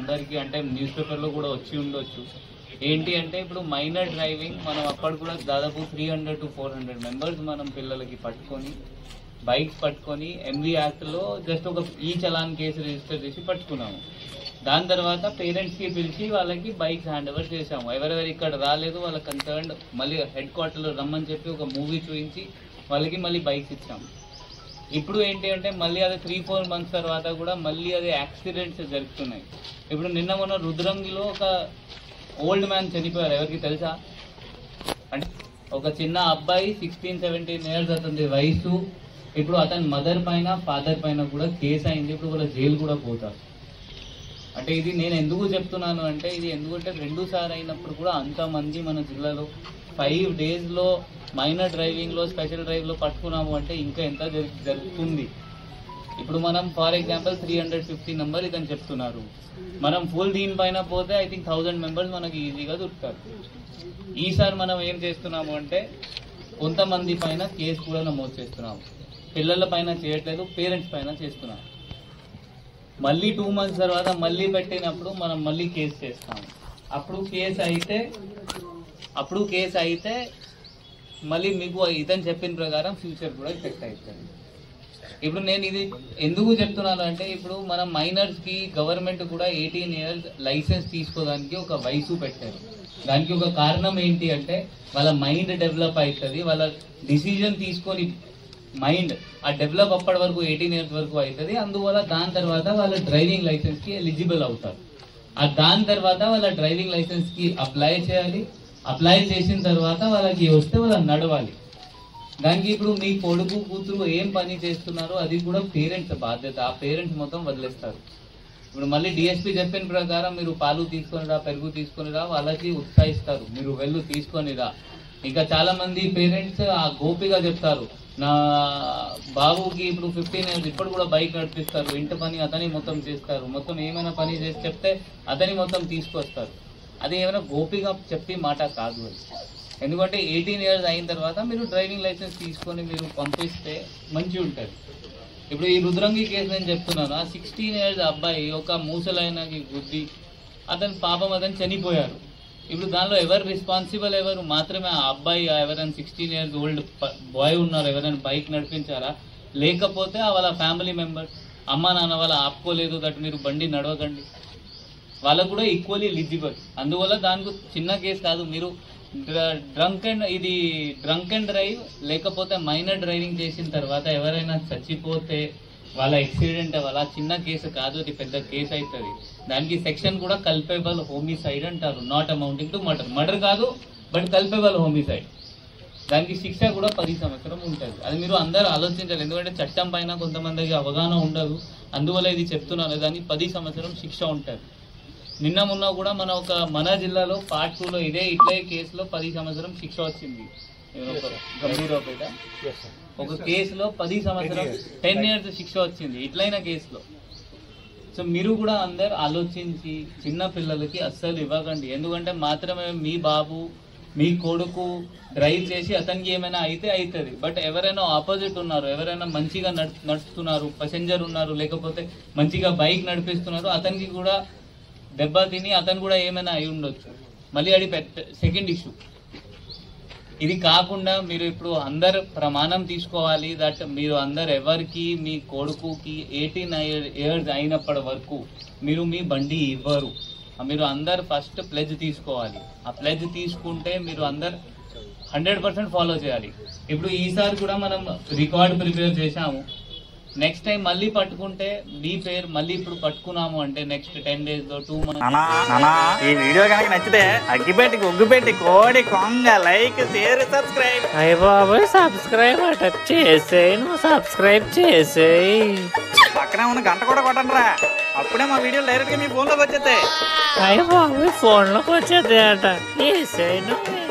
అందరికీ అంటే న్యూస్ పేపర్లో కూడా వచ్చి ఉండొచ్చు. ఏంటి అంటే ఇప్పుడు మైనర్ డ్రైవింగ్ మనం అప్పటి కూడా దాదాపు 300 to 400 మెంబర్స్ మనం పిల్లలకి పట్టుకొని బైక్స్ పట్టుకొని MV యాక్ట్లో జస్ట్ ఒక ఈ చలాన్ కేసు రిజిస్టర్ చేసి పట్టుకున్నాము. దాని తర్వాత పేరెంట్స్కి పిలిచి వాళ్ళకి బైక్స్ హ్యాండ్ ఓవర్ చేసాము. ఎవరెవరు ఇక్కడ రాలేదు వాళ్ళ కన్సర్న్ మళ్ళీ హెడ్ క్వార్టర్లో రమ్మని చెప్పి ఒక మూవీ చూపించి వాళ్ళకి మళ్ళీ బైక్స్ ఇచ్చాము. ఇప్పుడు ఏంటి అంటే మళ్ళీ అది 3-4 మంత్స్ తర్వాత కూడా మళ్ళీ అది యాక్సిడెంట్స్ జరుగుతున్నాయి. ఇప్పుడు నిన్న మొన్న రుద్రంగిలో ఒక ఓల్డ్ మ్యాన్ చనిపోయారు. ఎవరికి తెలుసా? అంటే ఒక చిన్న అబ్బాయి 16-17 ఇయర్స్ అతని వయసు. ఇప్పుడు అతని మదర్ పైన ఫాదర్ పైన కూడా కేసు అయింది. ఇప్పుడు వాళ్ళ జైలు కూడా పోతారు. అంటే ఇది నేను ఎందుకు చెప్తున్నాను అంటే ఇది ఎందుకంటే 2 సార్లు అయినప్పుడు కూడా అంతమంది మన జిల్లాలో 5 డేస్లో మైనర్ డ్రైవింగ్లో స్పెషల్ డ్రైవ్లో పట్టుకున్నాము అంటే ఇంకా ఎంత జరుగుతుంది. ఇప్పుడు మనం ఫర్ ఎగ్జాంపుల్ 350 నెంబర్ ఇదని చెప్తున్నారు. మనం ఫుల్ దీనిపైన పోతే ఐ థింక్ 1000 మెంబర్స్ మనకి ఈజీగా దొరుకుతారు. ఈసారి మనం ఏం చేస్తున్నాము అంటే కొంతమంది పైన కేసు కూడా నమోదు చేస్తున్నాము. పిల్లల పైన చేయట్లేదు, పేరెంట్స్ పైన చేస్తున్నాము. మళ్ళీ 2 మంత్స్ తర్వాత మళ్ళీ పెట్టినప్పుడు మనం మళ్ళీ కేసు చేస్తాము. అప్పుడు కేసు అయితే మళ్ళీ మీకు ఇతను చెప్పిన ప్రకారం ఫ్యూచర్ కూడా ఎఫెక్ట్ అవుతుంది. ఇప్పుడు నేను ఇది ఎందుకు చెప్తున్నాను అంటే ఇప్పుడు మనం మైనర్స్కి గవర్నమెంట్ కూడా 18 ఇయర్స్ లైసెన్స్ తీసుకోవడానికి ఒక వయసు పెట్టారు. దానికి ఒక కారణం ఏంటి అంటే వాళ్ళ మైండ్ డెవలప్ అవుతుంది, వాళ్ళ డిసిజన్ తీసుకొని మైండ్ ఆ డెవలప్ అప్పటి వరకు 18 ఇయర్స్ వరకు అవుతుంది. అందువల్ల దాని తర్వాత వాళ్ళ డ్రైవింగ్ లైసెన్స్కి ఎలిజిబుల్ అవుతారు. దాని తర్వాత వాళ్ళ డ్రైవింగ్ లైసెన్స్కి అప్లై చేయాలి. అప్లై చేసిన తర్వాత వాళ్ళకి వస్తే వాళ్ళని నడవాలి. దానికి ఇప్పుడు మీ కొడుకు కూతురు ఏం పని చేస్తున్నారో అది కూడా పేరెంట్స్ బాధ్యత. ఆ పేరెంట్స్ మొత్తం వదిలేస్తారు. ఇప్పుడు మళ్ళీ DSP చెప్పిన ప్రకారం మీరు పాలు తీసుకొనిరా, పెరుగు తీసుకొనిరా, వాళ్ళకి ఉత్సాహిస్తారు, మీరు వెళ్ళు తీసుకొనిరా. ఇంకా చాలా మంది పేరెంట్స్ ఆ గోపిగా చెప్తారు, నా బాబుకి ఇప్పుడు 15 ఇయర్స్ ఇప్పుడు కూడా బైక్ నడిపిస్తారు, ఇంటి పని అతని మొత్తం చేస్తారు, మొత్తం ఏమైనా పని చేసి చెప్తే అతని మొత్తం తీసుకొస్తారు. అది ఏమైనా గోపిగా చెప్పి మాట కాదు అది. ఎందుకంటే 18 ఇయర్స్ అయిన తర్వాత మీరు డ్రైవింగ్ లైసెన్స్ తీసుకొని మీరు పంపిస్తే మంచిగా ఉంటుంది. ఇప్పుడు ఈ రుద్రంగి కేసు నేను చెప్తున్నాను. ఆ 16 ఇయర్స్ అబ్బాయి ఒక మూసలైనకి గుద్ది అతను పాపం అతను చనిపోయారు. ఇప్పుడు దానిలో ఎవరు రెస్పాన్సిబుల్ ఎవరు? మాత్రమే ఆ అబ్బాయి ఎవరైనా 16 ఇయర్స్ ఓల్డ్ బాయ్ ఉన్నారు ఎవరైనా బైక్ నడిపించారా? లేకపోతే వాళ్ళ ఫ్యామిలీ మెంబర్స్ అమ్మ నాన్న వాళ్ళ ఆపుకోలేదు దట్ మీరు బండి నడవకండి, వాళ్ళకు కూడా ఈక్వల్లీ ఎలిజిబుల్. అందువల్ల దానికి చిన్న కేసు కాదు. మీరు డ్రంక్ అండ్ డ్రైవ్ లేకపోతే మైనర్ డ్రైవింగ్ చేసిన తర్వాత ఎవరైనా చచ్చిపోతే వాళ్ళ యాక్సిడెంట్ వాళ్ళ చిన్న కేసు కాదు, అది పెద్ద కేసు అవుతుంది. దానికి సెక్షన్ కూడా కల్పేబుల్ హోమిసైడ్ అంటారు, not amounting to murder. Murder కాదు బట్ కల్పేబుల్ హోమిసైడ్. దానికి శిక్ష కూడా 10 సంవత్సరం ఉంటుంది. అది మీరు అందరూ ఆలోచించాలి. ఎందుకంటే చట్టం పైన కొంతమందికి అవగాహన ఉండదు. అందువల్ల ఇది చెప్తున్నాను. దానికి 10 సంవత్సరం శిక్ష ఉంటుంది. నిన్న మొన్న కూడా మన జిల్లాలో పార్ట్ 2లో ఇట్లే కేసులో 10 సంవత్సరం శిక్ష వచ్చింది. గంభీరపేట ఒక కేసులో 10 సంవత్సరం 10 ఇయర్స్ శిక్ష వచ్చింది ఇట్లైన కేసులో. సో మీరు కూడా అందరు ఆలోచించి చిన్న పిల్లలకి అస్సలు ఇవ్వకండి. ఎందుకంటే మాత్రమే మీ బాబు మీ కొడుకు డ్రైవ్ చేసి అతనికి ఏమైనా అయితే అవుతుంది. బట్ ఎవరైనా ఆపోజిట్ ఉన్నారు, ఎవరైనా మంచిగా నడుస్తున్నారు, ప్యాసింజర్ ఉన్నారు, లేకపోతే మంచిగా బైక్ నడిపిస్తున్నారు, అతనికి కూడా దెబ్బ తిని అతను కూడా ఏమైనా అయి ఉండొచ్చు. మళ్ళీ అది సెకండ్ ఇష్యూ. ఇది కాకుండా మీరు ఇప్పుడు అందరు ప్రమాణం తీసుకోవాలి దట్ మీరు అందరు ఎవరికి మీ కొడుకుకి 18 ఇయర్స్ అయినప్పటి వరకు మీరు మీ బండి ఇవ్వరు. మీరు అందరు ఫస్ట్ ప్లెజ్ తీసుకోవాలి. ఆ ప్లెజ్ తీసుకుంటే మీరు అందరు 100% ఫాలో చేయాలి. ఇప్పుడు ఈసారి కూడా మనం రికార్డ్ ప్రిపేర్ చేశాము. నెక్స్ట్ టైం మళ్ళీ పట్టుకుంటే మీ పేరు మళ్ళీ ఇప్పుడు పట్టుకున్నాము అంటే నెక్స్ట్ 10 days లో 2 months. ఈ వీడియో కనుక నచ్చితే అగ్గిపెట్టి ఒగ్గుపెట్టి కోడి కొంగ లైక్ షేర్ సబ్స్క్రైబ్. అయ్య బాబోయ్ సబ్స్క్రైబ్ అట చేసేయి, నువ్వు సబ్స్క్రైబ్ చేసేయి. పక్కనే ఉన్న గంట కూడా కొట్టండి రా, అప్పుడే మా వీడియోలు డైరెక్ట్ గా మీ ఫోన్ లోకి వచ్చేస్తాయి. అయ్య బాబోయ్ ఫోన్ లోకి వచ్చేది అట చేసేయి నువ్వు.